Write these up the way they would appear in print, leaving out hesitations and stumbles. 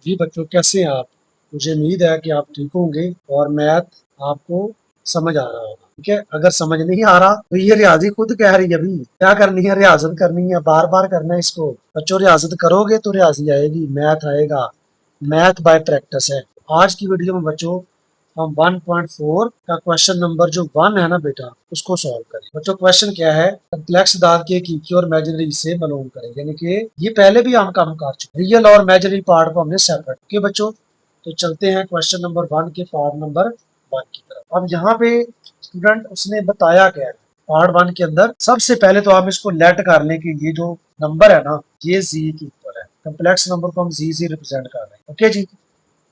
जी बच्चों, कैसे हैं आप? मुझे उम्मीद है कि आप ठीक होंगे और मैथ आपको समझ आ रहा होगा। ठीक है, अगर समझ नहीं आ रहा तो ये रियाजी खुद कह रही है अभी क्या करनी है, रियाजत करनी है, बार बार करना है इसको। बच्चों रियाजत करोगे तो रियाजी आएगी, मैथ आएगा। मैथ बाय प्रैक्टिस है। आज की वीडियो में बच्चों हम 1.4 का क्वेश्चन नंबर जो 1 है ना बेटा, उसको सॉल्व करें। बच्चों क्वेश्चन क्या है? कम्प्लेक्स दाग के इक्की और इमेजिनरी से मालूम करें। यानी कि ये पहले भी हम काम कर चुके, रियल और इमेजिनरी पार्ट को हमने सेपरेट किया बच्चों। तो चलते हैं क्वेश्चन नंबर 1 के पार्ट नंबर 1 की तरफ। अब यहाँ पे स्टूडेंट उसने बताया क्या है पार्ट 1 के अंदर। सबसे पहले तो आप इसको लेट कर लें कि ये जो नंबर है ना, ये जी की इक्वल है। कम्प्लेक्स नंबर को हम जी से रिप्रेजेंट कर रहे हैं। ओके जी।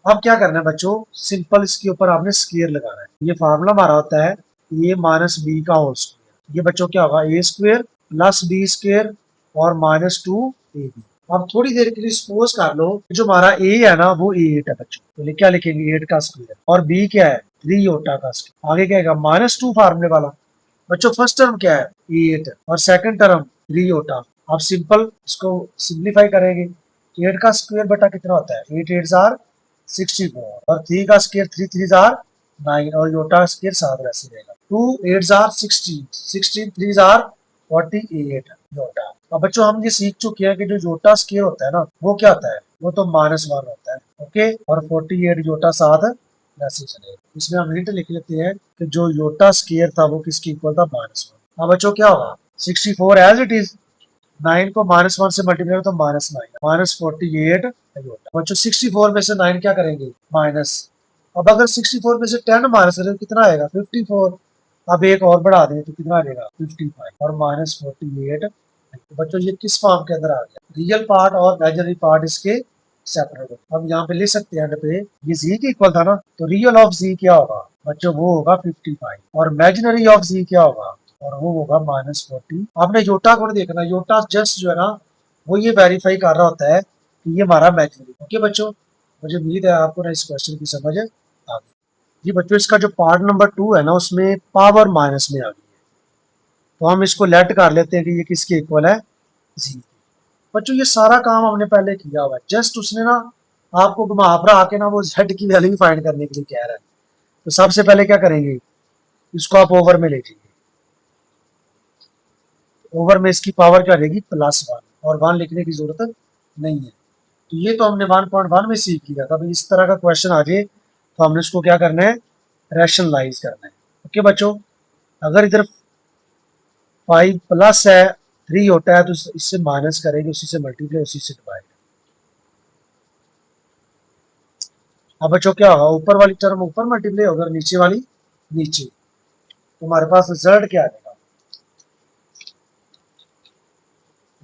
अब क्या करना है बच्चों, सिंपल इसके ऊपर आपने स्क्वायर लगाना है। ये फार्मूला हमारा होता है ए माइनस बी का होल स्क्वायर। ये बच्चों क्या होगा, ए स्क्वायर प्लस बी स्क्वायर और माइनस 2ab। अब थोड़ी देर के लिए सपोज कर लो जो हमारा ए है ना वो 8 है बच्चों, तो क्या लिखेंगे 8 का स्क्वायर, और बी क्या है 3 योटा का स्क्वायर। आगे क्या है -2 फार्मूले वाला। बच्चों फर्स्ट टर्म क्या है 8 और सेकंड टर्म 3 योटा। आप सिंपल इसको सिंप्लीफाई करेंगे। 8 का स्क्वायर बटा कितना होता है 8 8 जार 64 और 3 का स्क्वायर 3 3 जार 9 और योटा का स्क्वायर 7 वैसे रहेगा। 2 8 जार 16 16 3 जार 48 योटा। अब बच्चों हम ये सीख चुके हैं कि जो योटा स्क्वायर होता है ना वो क्या होता है, वो तो -1 होता है। ओके, और 48 योटा 7 वैसे चलेगा। इसमें हम हिंट लिख लेते हैं कि जो योटा स्क्वायर था वो किसकी इक्वल था -1। अब बच्चों क्या होगा 64 एज इट इज, 9 को -1 से मल्टीप्लाई तो -9 -48 योटा। बच्चों 64 में से 9 क्या करेंगे माइनस। अब अगर 64 में से 10 माइनस करें तो कितना आएगा 54। अब एक और बढ़ा दें तो कितना आ जाएगा 55 और -48। तो बच्चों ये किस फॉर्म के अंदर आ गया, रियल पार्ट और इमेजिनरी पार्ट इसके सेपरेट। अब यहाँ पे ले सकते हैं एंड पे ये जी के इक्वल था ना, तो रियल ऑफ जी क्या होगा बच्चों, वो होगा 55 और इमेजिनरी ऑफ जी क्या होगा, और वो होगा -40। आपने योटा को नहीं देखना, योटा जस्ट जो है ना वो ये वेरीफाई कर रहा होता है कि ये हमारा इमेजिनरी। ओके बच्चों, मुझे उम्मीद है आपको ना इस क्वेश्चन की समझ आ गई। जी बच्चों इसका जो पार्ट नंबर 2 है ना उसमें पावर माइनस में आ गई है, तो हम इसको लेट कर लेते हैं कि ये किसके इक्वल है जी। बच्चों ये सारा काम हमने पहले किया हुआ है, जस्ट उसने ना आपको घुमा फिरा के ना वो z की वैल्यू फाइंड करने के लिए कह रहा है। तो सबसे पहले क्या करेंगे, इसको आप ओवर में ले जाइए। ओवर में इसकी पावर क्या रहेगी +1 और 1 लिखने की जरूरत नहीं है। तो ये तो हमने 1.1 में सीख लिया था। भाई इस तरह का क्वेश्चन आ जाए तो हमने इसको क्या करना है, रैशनलाइज करना है। ओके बच्चों, अगर इधर 5 प्लस है 3 होता है तो इससे माइनस करेंगे, उसी से मल्टीप्लाई उसी से डिवाइड। अब बच्चों क्या होगा, ऊपर वाली टर्म ऊपर मल्टीप्लाई होगा और नीचे वाली नीचे। तो हमारे पास रिजल्ट क्या आएगा,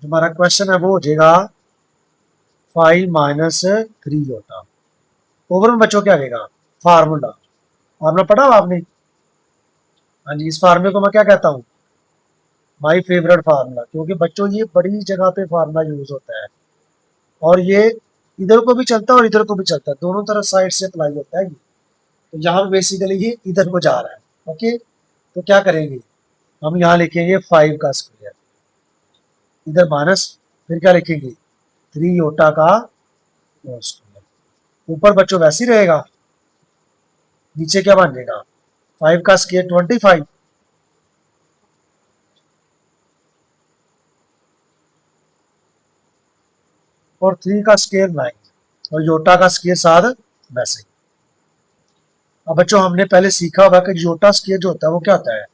जो हमारा क्वेश्चन है वो हो जाएगा 5 -3 होता। ओवर में बच्चों क्या आएगा फार्मूला, फार्मूला पढ़ा आपने? हाँ जी, इस फार्मूले को मैं क्या कहता हूँ, माई फेवरेट फार्मूला, क्योंकि बच्चों ये बड़ी जगह पे फार्मूला यूज होता है और ये इधर को भी चलता है और इधर को भी चलता है, दोनों तरफ साइड से अप्लाई होता है। तो यहाँ बेसिकली ये इधर को जा रहा है। ओके, तो क्या करेंगे हम यहाँ लिखेंगे 5 का स्क्वायर, इधर माइनस, फिर क्या लिखेंगे 3 योटा का होल स्क्वायर। ऊपर बच्चों वैसे ही रहेगा, नीचे क्या बन जाएगा 5 का स्क्वायर 25 और 3 का स्क्वायर 9 और योटा का स्क्वायर 7 वैसे ही। अब बच्चों हमने पहले सीखा हुआ कि योटा स्क्वायर जो होता है वो क्या होता है,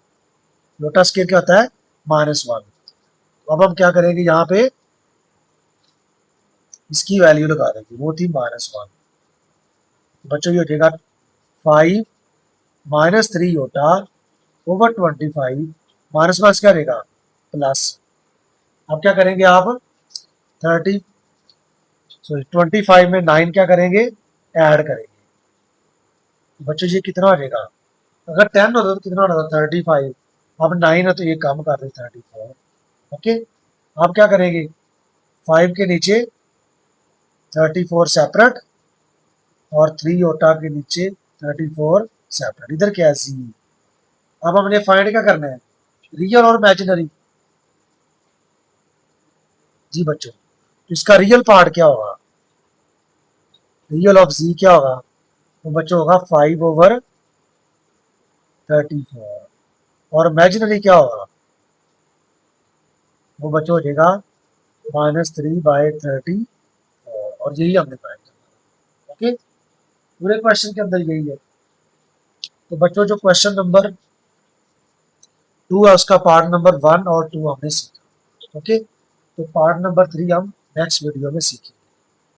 योटा स्क्वायर क्या होता है -1। अब हम क्या करेंगे यहाँ पे इसकी वैल्यू लगा देंगे, वो थी -1। बच्चों ये हो जाएगा 5 -3 योटा ओवर 25 माइनस माइनस क्या रहेगा प्लस। अब क्या करेंगे आप 30 सॉरी 25 में 9 क्या करेंगे ऐड करेंगे। बच्चों ये कितना हो जाएगा, अगर 10 होता तो कितना होता 35, अब 9 है तो ये कम कर दे 34। ओके, आप क्या करेंगे 5 के नीचे 34 सेपरेट और 3 योटा के नीचे 34 सेपरेट। इधर क्या है सी। अब हमने फाइंड क्या करना है, रियल और इमेजिनरी। जी बच्चों, तो इसका रियल पार्ट क्या होगा, रियल ऑफ जी क्या होगा, तो बच्चों होगा 5/34। और इमेजिनरी क्या होगा, वो बच्चों हो जाएगा -3/30। और यही हमने फाइंड करना। ओके, पूरे क्वेश्चन के अंदर यही है। तो बच्चों जो क्वेश्चन नंबर 2 है उसका पार्ट नंबर 1 और 2 हमने सीखा। ओके, तो पार्ट नंबर 3 हम नेक्स्ट वीडियो में सीखेंगे।